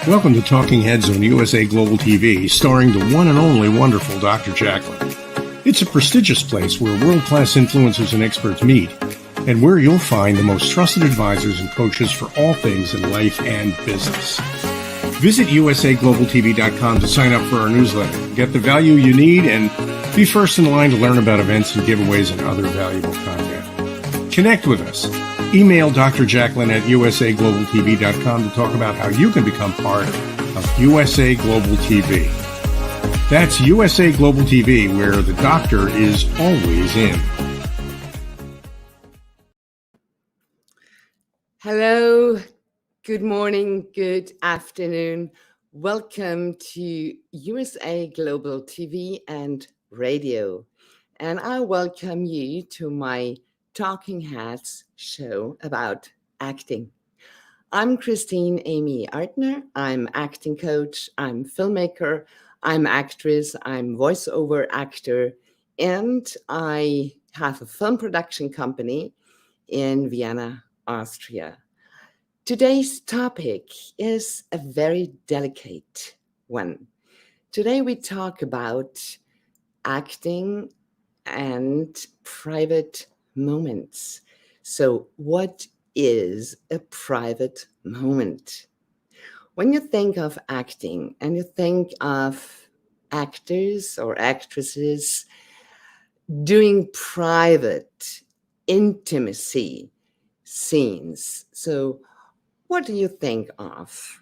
Welcome to Talking Heads on USA Global TV, starring the one and only wonderful Dr. Jacqueline. It's a prestigious place where world-class influencers and experts meet, and where you'll find the most trusted advisors and coaches for all things in life and business. Visit usaglobaltv.com to sign up for our newsletter, get the value you need, and be first in line to learn about events and giveaways and other valuable content. Connect with us. Email Dr. Jacqueline at usaglobaltv.com to talk about how you can become part of USA Global TV. That's USA Global TV, where the doctor is always in. Hello, good morning, good afternoon. Welcome to USA Global TV and Radio. And I welcome you to my Talking Heads show about acting. I'm Christin Amy Artner. I'm acting coach, I'm filmmaker, I'm actress, I'm voiceover actor, and I have a film production company in Vienna, Austria. Today's topic is a very delicate one. Today we talk about acting and private moments. So what is a private moment? When you think of acting and you think of actors or actresses doing private intimacy scenes, so what do you think of?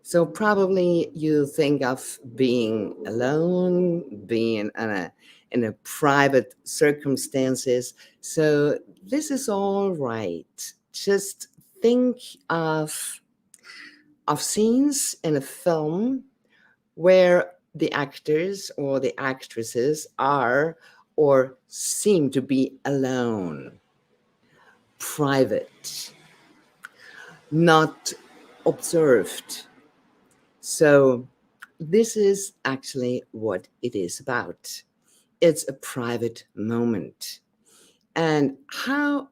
So probably you think of being alone, being in a private circumstances. So this is all right. Just think of scenes in a film where the actors or the actresses are or seem to be alone, private, not observed. So this is actually what it is about. It's a private moment. And how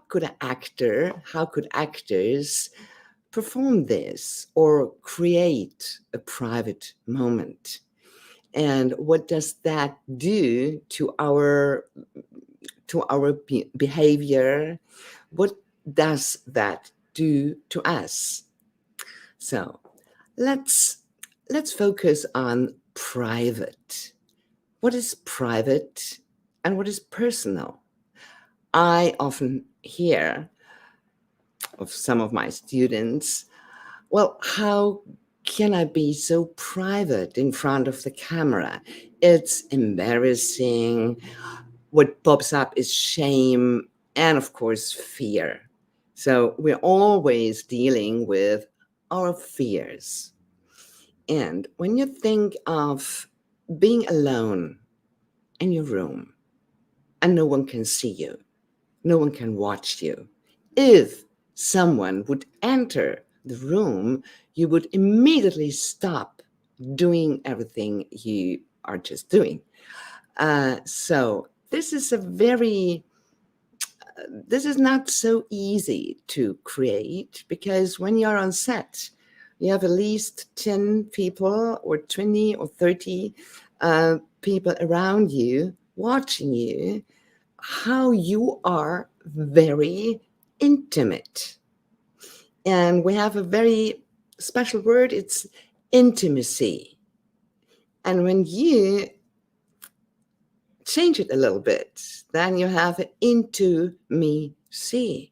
could actors perform this or create a private moment? And what does that do to our behavior? What does that do to us? So let's focus on private. What is private and what is personal? I often hear of some of my students, well, how can I be so private in front of the camera? It's embarrassing. What pops up is shame and, of course, fear. So we're always dealing with our fears. And when you think of being alone in your room and no one can see you, no one can watch you, if someone would enter the room, you would immediately stop doing everything you are just doing. So this is this is not so easy to create, because when you're on set, you have at least 10 people or 20 or 30 people around you watching you, how you are very intimate. And we have a very special word, it's intimacy. And when you change it a little bit, then you have into me see.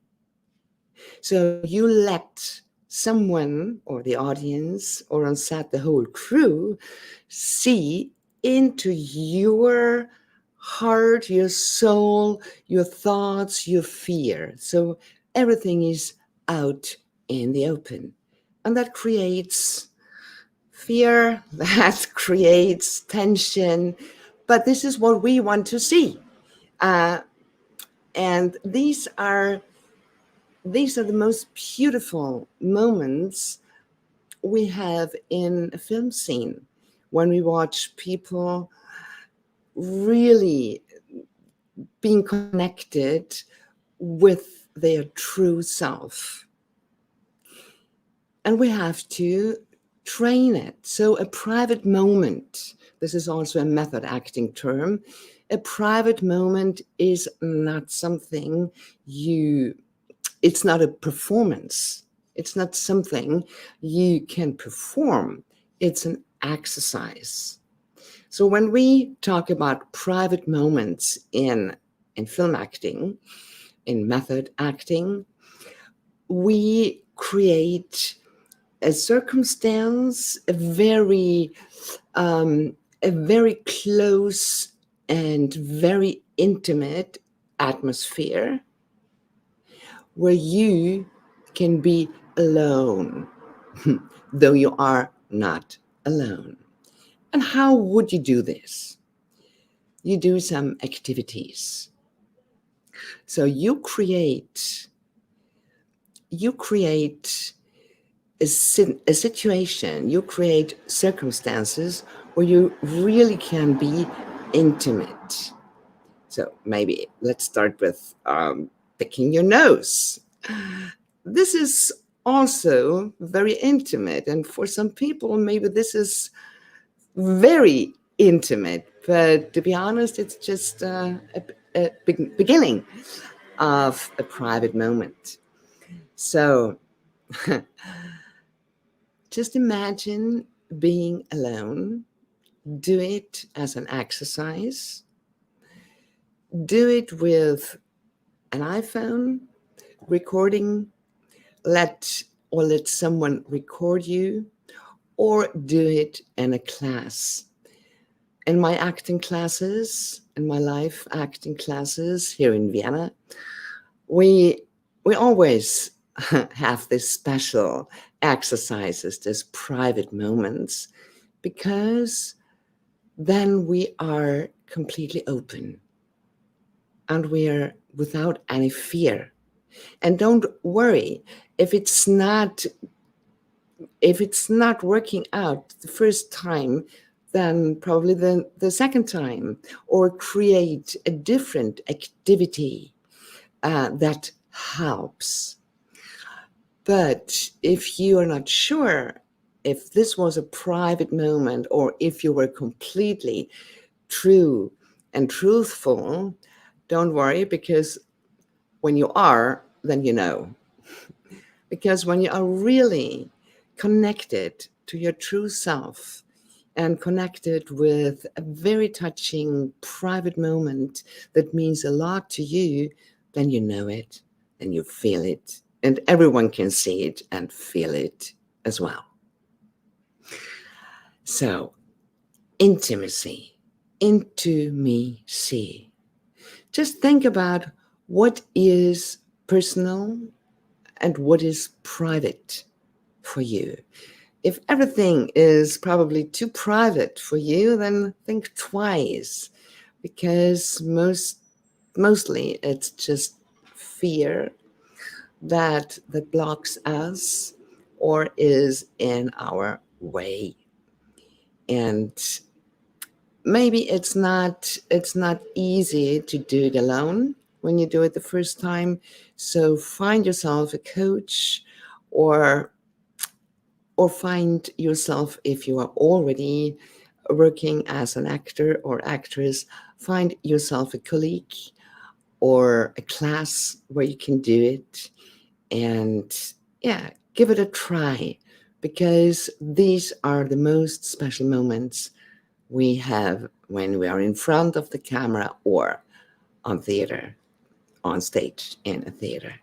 So you let someone or the audience or on set the whole crew see into your heart, your soul, your thoughts, your fear. So everything is out in the open. And that creates fear, that creates tension. But this is what we want to see. And these are the most beautiful moments we have in a film scene, when we watch people really being connected with their true self. And we have to train it. So a private moment, this is also a method acting term. A private moment is not something it's not a performance. It's not something you can perform. It's an exercise. So when we talk about private moments in film acting, in method acting, we create a circumstance, a very close and very intimate atmosphere where you can be alone, though you are not alone. And how would you do this? You do some activities. So you create a situation, you create circumstances where you really can be intimate. So maybe let's start with picking your nose. This is also very intimate, and for some people, maybe this is very intimate. But to be honest, it's just a beginning of a private moment. So just imagine being alone. Do it as an exercise. Do it with an iPhone, recording, let someone record you, or do it in a class. In my acting classes, in my live acting classes here in Vienna, we always have these special exercises, these private moments, because then we are completely open and we are without any fear. And don't worry if it's not working out the first time, then probably the second time, or create a different activity that helps. But if you are not sure if this was a private moment or if you were completely true and truthful, don't worry, because when you are, then you know. Because when you are really connected to your true self and connected with a very touching private moment that means a lot to you, then you know it and you feel it, and everyone can see it and feel it as well. So, intimacy. Just think about what is personal and what is private for you. If everything is probably too private for you, then think twice, because mostly it's just fear that blocks us or is in our way. And maybe it's not easy to do it alone when you do it the first time. So find yourself a coach, or find yourself, if you are already working as an actor or actress, find yourself a colleague or a class where you can do it, and give it a try, because these are the most special moments we have when we are in front of the camera or on stage in a theater.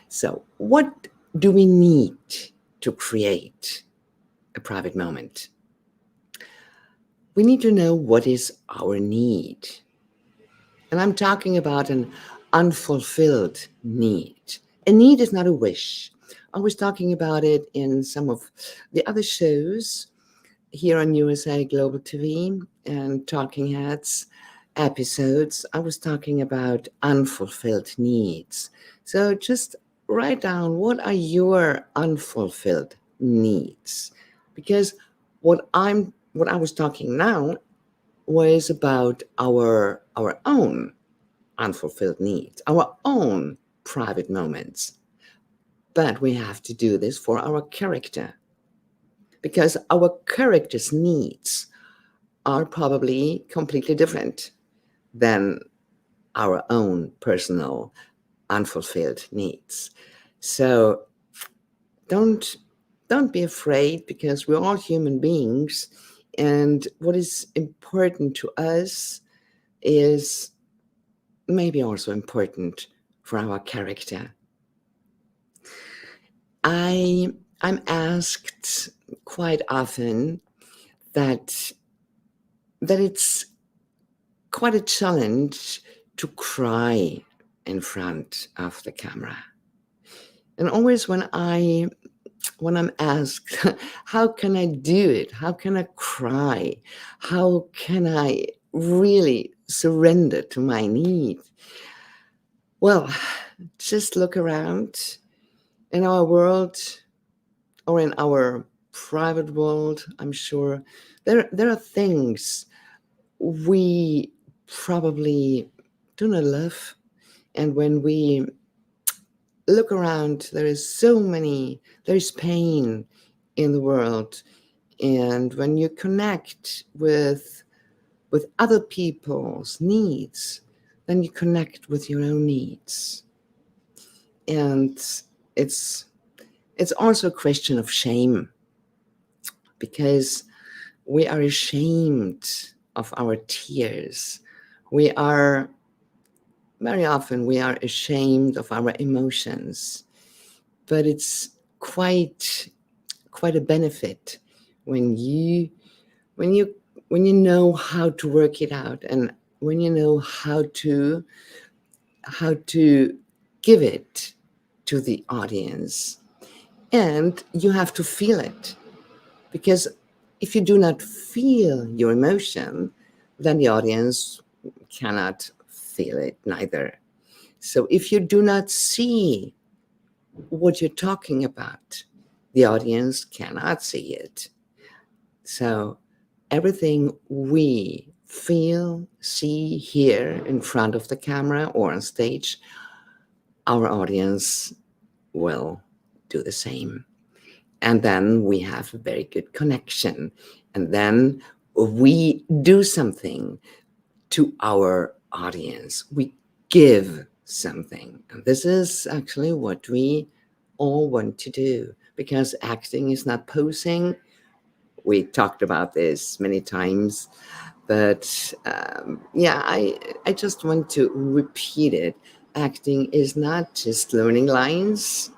So what do we need to create a private moment? We need to know what is our need. And I'm talking about an unfulfilled need. A need is not a wish. I was talking about it in some of the other shows here on USA Global TV and Talking Heads episodes. I was talking about unfulfilled needs. So just write down, what are your unfulfilled needs? Because what I was talking now was about our own unfulfilled needs, our own private moments. But we have to do this for our character, because our character's needs are probably completely different than our own personal unfulfilled needs. So don't be afraid, because we're all human beings, and what is important to us is maybe also important for our character. I'm asked quite often that it's quite a challenge to cry in front of the camera. And always when I'm asked, how can I do it? How can I cry? How can I really surrender to my need? Well, just look around in our world, or in our private world. I'm sure there are things we probably do not love. And when we look around, there is pain in the world. And when you connect with other people's needs, then you connect with your own needs. And it's also a question of shame, because we are ashamed of our tears. Very often we are ashamed of our emotions, but it's quite a benefit when you know how to work it out, and when you know how to give it to the audience. And you have to feel it, because if you do not feel your emotion, then the audience cannot feel it neither. So if you do not see what you're talking about, the audience cannot see it. So everything we feel, see, hear in front of the camera or on stage, our audience will do the same. And then we have a very good connection. And then we do something to our audience. We give something. And this is actually what we all want to do, because acting is not posing. We talked about this many times, but I just want to repeat it. Acting is not just learning lines.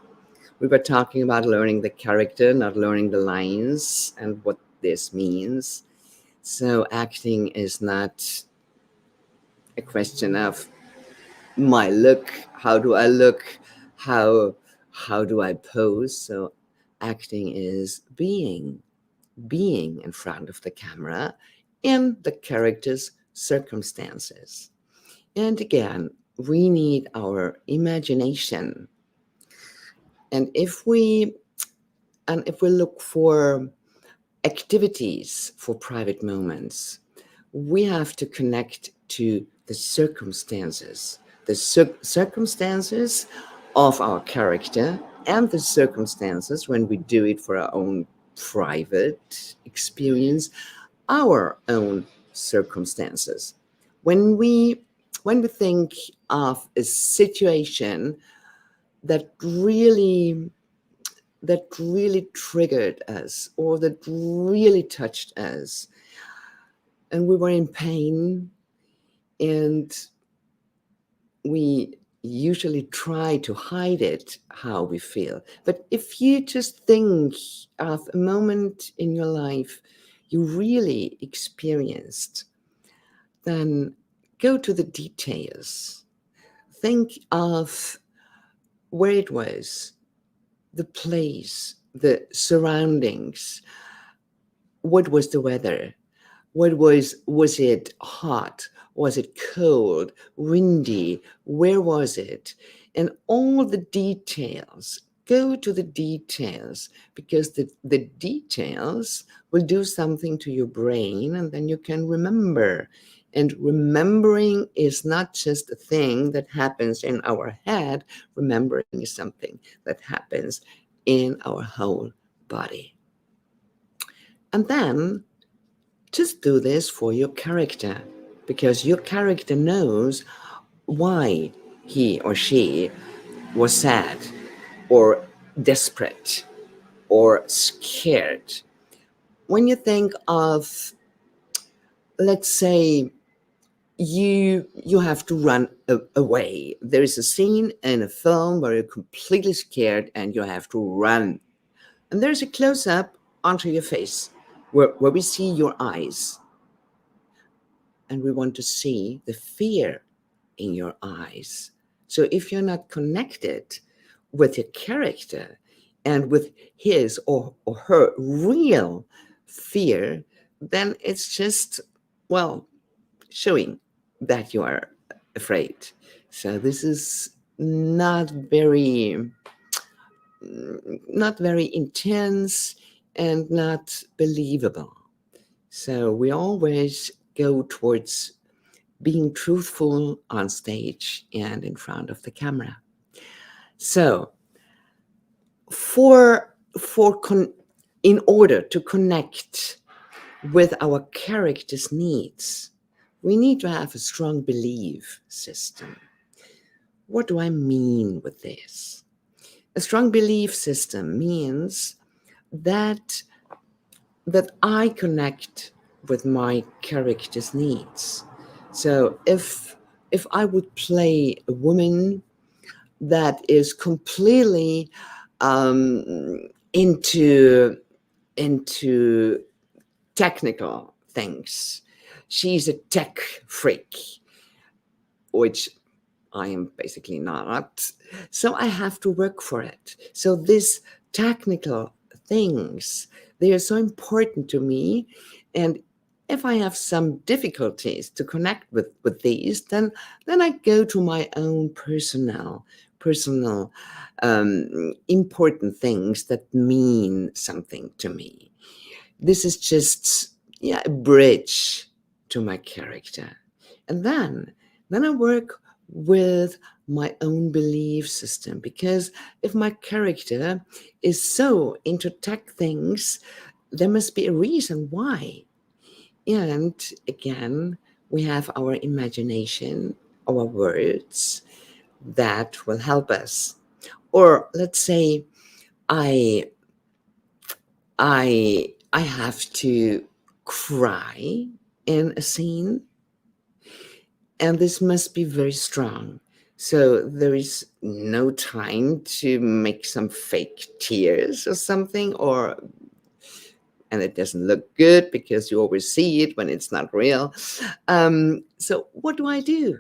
We were talking about learning the character, not learning the lines and what this means. So acting is not a question of my look. How do I look? How do I pose? So acting is being in front of the camera in the character's circumstances. And again, we need our imagination. And if we look for activities for private moments, we have to connect to the circumstances of our character, and the circumstances when we do it for our own private experience, our own circumstances. When we think of a situation that really triggered us, or that really touched us, and we were in pain, and we usually try to hide it, how we feel. But if you just think of a moment in your life you really experienced, then go to the details. Think of where it was, the place, the surroundings. What was the weather? Was it hot? Was it cold, windy? Where was it? And all the details. Go to the details, because the details will do something to your brain, and then you can remember. And remembering is not just a thing that happens in our head. Remembering is something that happens in our whole body. And then just do this for your character, because your character knows why he or she was sad or desperate or scared. When you think of, let's say, you have to run away. There is a scene in a film where you're completely scared and you have to run. And there's a close-up onto your face where we see your eyes. And we want to see the fear in your eyes. So if you're not connected with your character and with his or her real fear, then it's just, well, showing that you are afraid. So this is not very intense and not believable. So we always go towards being truthful on stage and in front of the camera. So in order to connect with our character's needs, we need to have a strong belief system. What do I mean with this? A strong belief system means that I connect with my character's needs. So if I would play a woman that is completely into technical things, she's a tech freak, which I am basically not. So I have to work for it. So these technical things, they are so important to me. And if I have some difficulties to connect with these, then I go to my own personal important things that mean something to me. This is just a bridge to my character. And then I work with my own belief system, because if my character is so into tech things, there must be a reason why. And again, we have our imagination, our words that will help us. Or let's say I have to cry in a scene, and this must be very strong. So there is no time to make some fake tears or something, and it doesn't look good because you always see it when it's not real. So what do I do?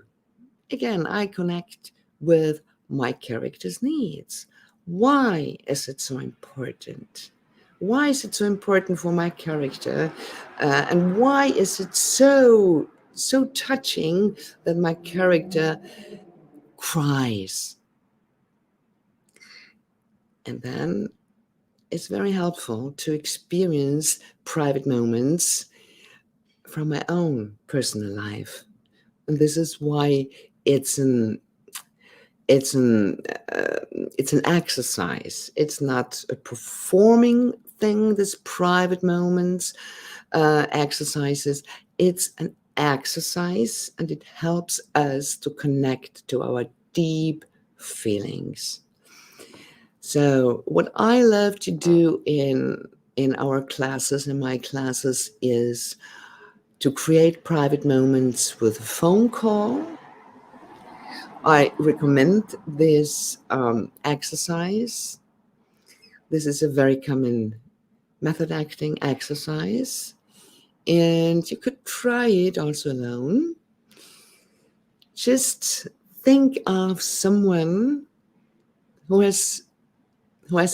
Again, I connect with my character's needs. Why is it so important? Why is it so important for my character? And why is it so touching that my character cries? And then it's very helpful to experience private moments from my own personal life. And this is why it's an exercise. It's not a performing thing, this private moments, exercises. It's an exercise, and it helps us to connect to our deep feelings. So what I love to do in our classes, in my classes, is to create private moments with a phone call. I recommend this exercise. This is a very common method acting exercise, and you could try it also alone. Just think of someone who has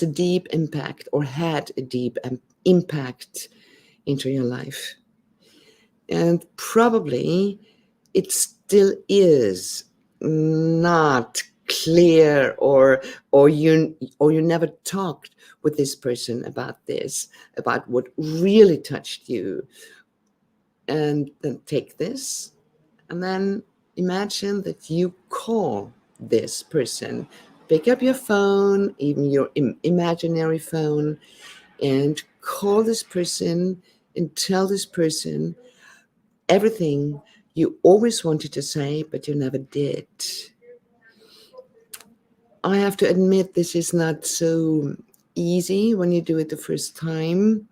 a deep impact or had a deep impact into your life. And probably it still is not clear, or you never talked with this person about what really touched you. And then take this And then imagine that you call this person. Pick up your phone, even your imaginary phone, and call this person and tell this person everything you always wanted to say, but you never did. I have to admit, this is not so easy when you do it the first time,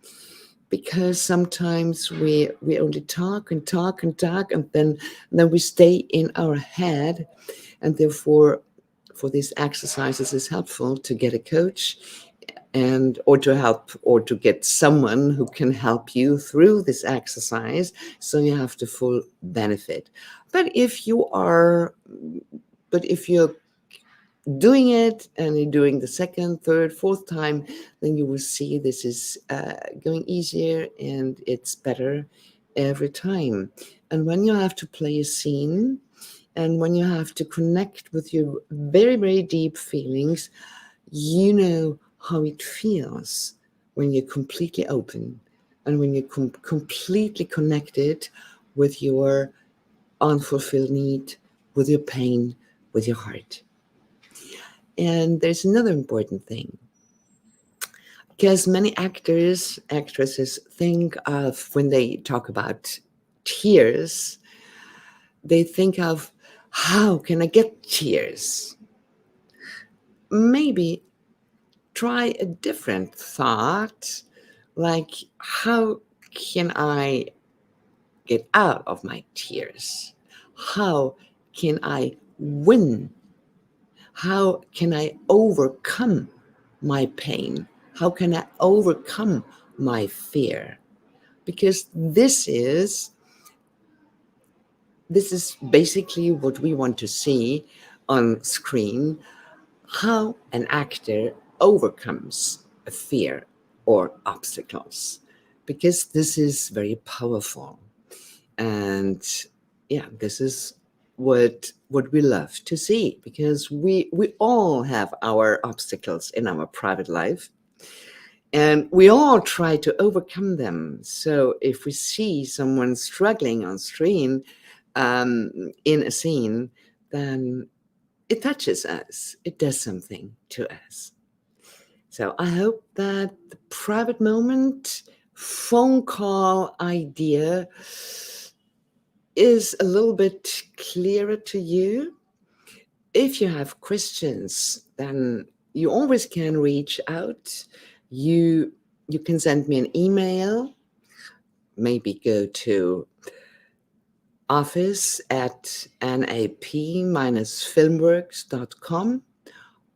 because sometimes we only talk and talk and talk, and then we stay in our head. And therefore, for these exercises, it's helpful to get a coach or to get someone who can help you through this exercise, so you have the full benefit. But if you're doing it and you're doing the second, third, fourth time, then you will see this is going easier and it's better every time. And when you have to play a scene and when you have to connect with your very, very deep feelings, you know how it feels when you're completely open and when you're completely connected with your unfulfilled need, with your pain, with your heart. And there's another important thing, because many actresses think of, when they talk about tears, they think of, how can I get tears? Maybe try a different thought, like, how can I get out of my tears? How can I win? How can I overcome my pain? How can I overcome my fear? Because this is basically what we want to see on screen, how an actor overcomes a fear or obstacles, because this is very powerful. And yeah, this is what we love to see, because we all have our obstacles in our private life, and we all try to overcome them. So if we see someone struggling on screen, in a scene, then it touches us. It does something to us. So I hope that the private moment phone call idea is a little bit clearer to you. If you have questions, then you always can reach out. You can send me an email. Maybe go to office@nap-filmworks.com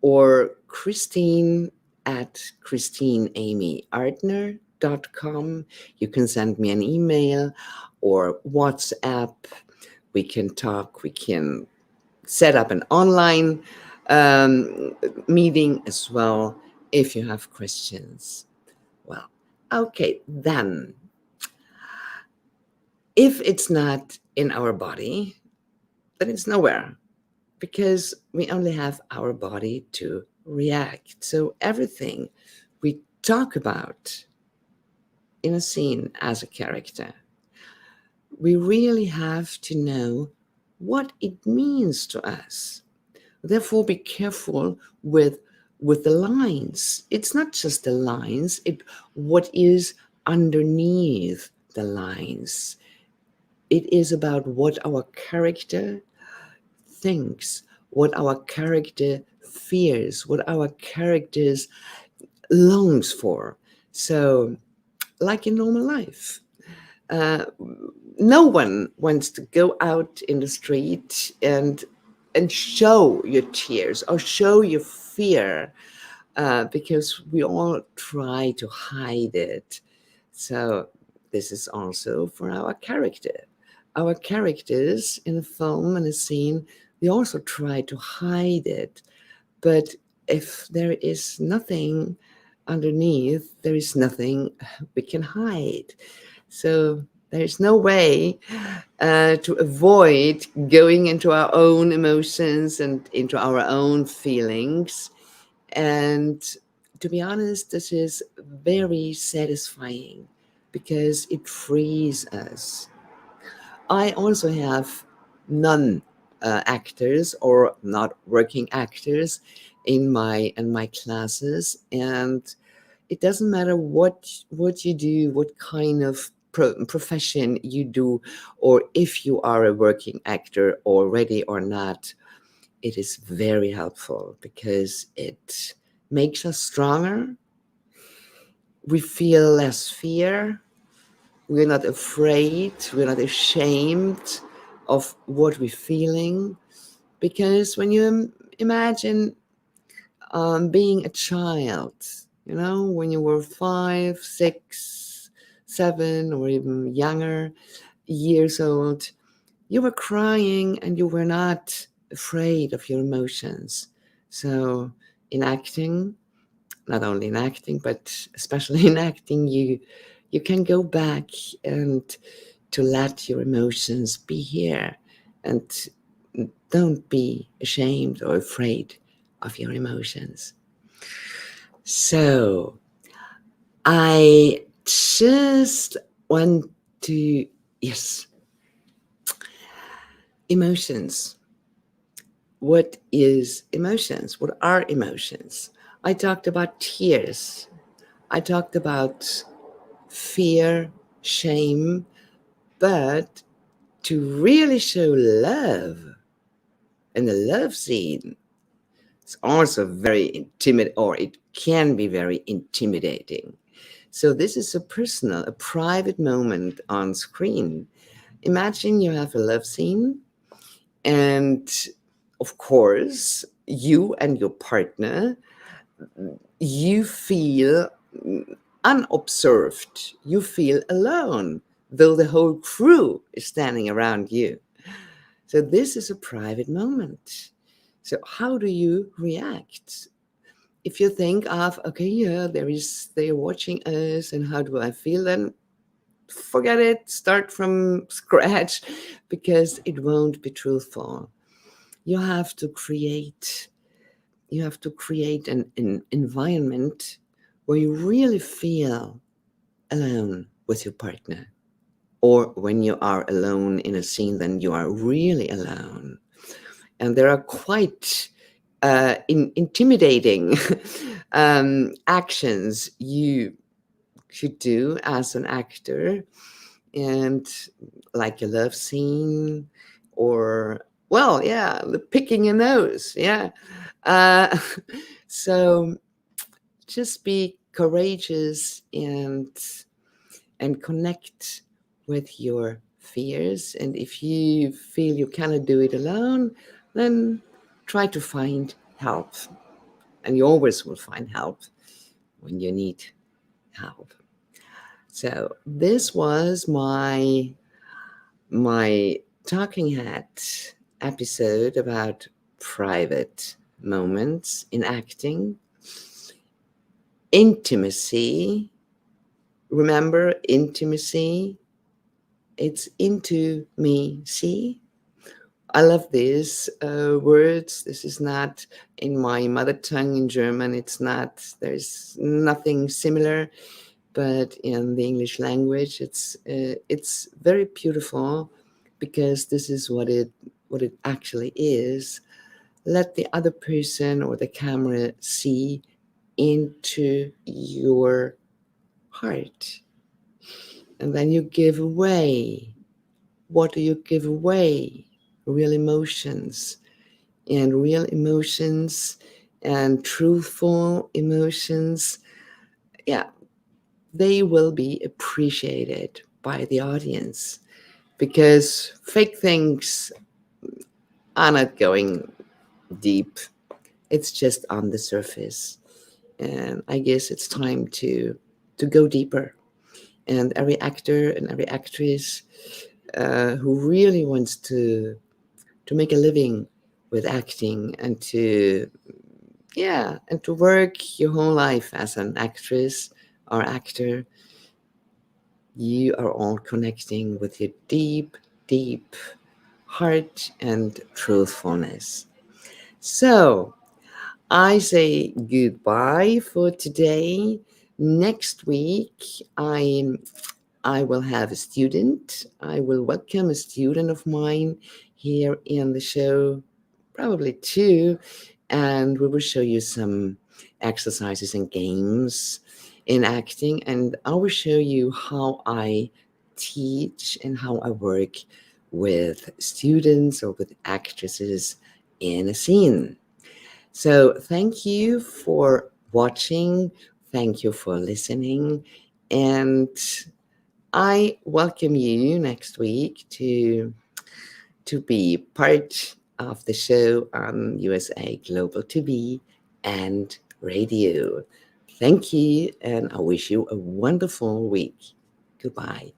or Christine@ChristinAmyArtner.com. You can send me an email or WhatsApp. We can talk. We can set up an online meeting as well if you have questions. Well, okay, then. If it's not in our body, then it's nowhere, because we only have our body to react. So everything we talk about in a scene as a character, we really have to know what it means to us. Therefore, be careful with the lines. It's not just the lines, what is underneath the lines. It is about what our character thinks, what our character fears, what our character longs for. So, like in normal life, no one wants to go out in the street and show your tears or show your fear, because we all try to hide it. So this is also for our character. Our characters in a film and a scene, they also try to hide it. But if there is nothing underneath, there is nothing we can hide. So there's no way to avoid going into our own emotions and into our own feelings. And to be honest, this is very satisfying because it frees us. I also have actors or not working actors in my classes, and it doesn't matter what you do, what kind of profession you do, or if you are a working actor already or not. It is very helpful because it makes us stronger. We feel less fear. We're not afraid. We're not ashamed of what we're feeling. Because when you imagine being a child, when you were 5, 6, 7, or even younger years old, you were crying and you were not afraid of your emotions. So in acting, not only in acting, but especially in acting, you can go back and to let your emotions be here, and don't be ashamed or afraid of your emotions. So I just want to, yes, emotions. What is emotions? What are emotions? I talked about tears. I talked about fear, shame, but to really show love in the love scene, it's also very intimidating, or it can be very intimidating. So this is a personal, a private moment on screen. Imagine you have a love scene, and of course, you and your partner, you feel unobserved. You feel alone, though the whole crew is standing around you. So this is a private moment. So how do you react? If you think of, okay, yeah, they're watching us, and how do I feel then? Forget it, start from scratch, because it won't be truthful. You have to create an environment where you really feel alone with your partner. Or when you are alone in a scene, then you are really alone. And there are quite intimidating actions you should do as an actor, and like a love scene, or, well, yeah, the picking a nose, yeah. So just be courageous and connect with your fears. And if you feel you cannot do it alone, then try to find help. And you always will find help when you need help. So this was my talking head episode about private moments in acting. Intimacy. Remember, intimacy. It's into me. See? I love these words. This is not in my mother tongue in German. It's not, there's nothing similar, but in the English language, it's very beautiful, because this is what it actually is. Let the other person or the camera see into your heart. And then you give away. What do you give away? Real emotions. And real emotions and truthful emotions, yeah, they will be appreciated by the audience, because fake things are not going deep. It's just on the surface. And I guess it's time to go deeper. And every actor and every actress who really wants to make a living with acting, and to work your whole life as an actress or actor, you are all connecting with your deep, deep heart and truthfulness. So I say goodbye for today. Next week, I'm I will have a student. I will welcome a student of mine here in the show, probably two, and we will show you some exercises and games in acting, and I will show you how I teach and how I work with students or with actresses in a scene. So thank you for watching. Thank you for listening. And I welcome you next week to be part of the show on USA Global TV and radio. Thank you, and I wish you a wonderful week. Goodbye.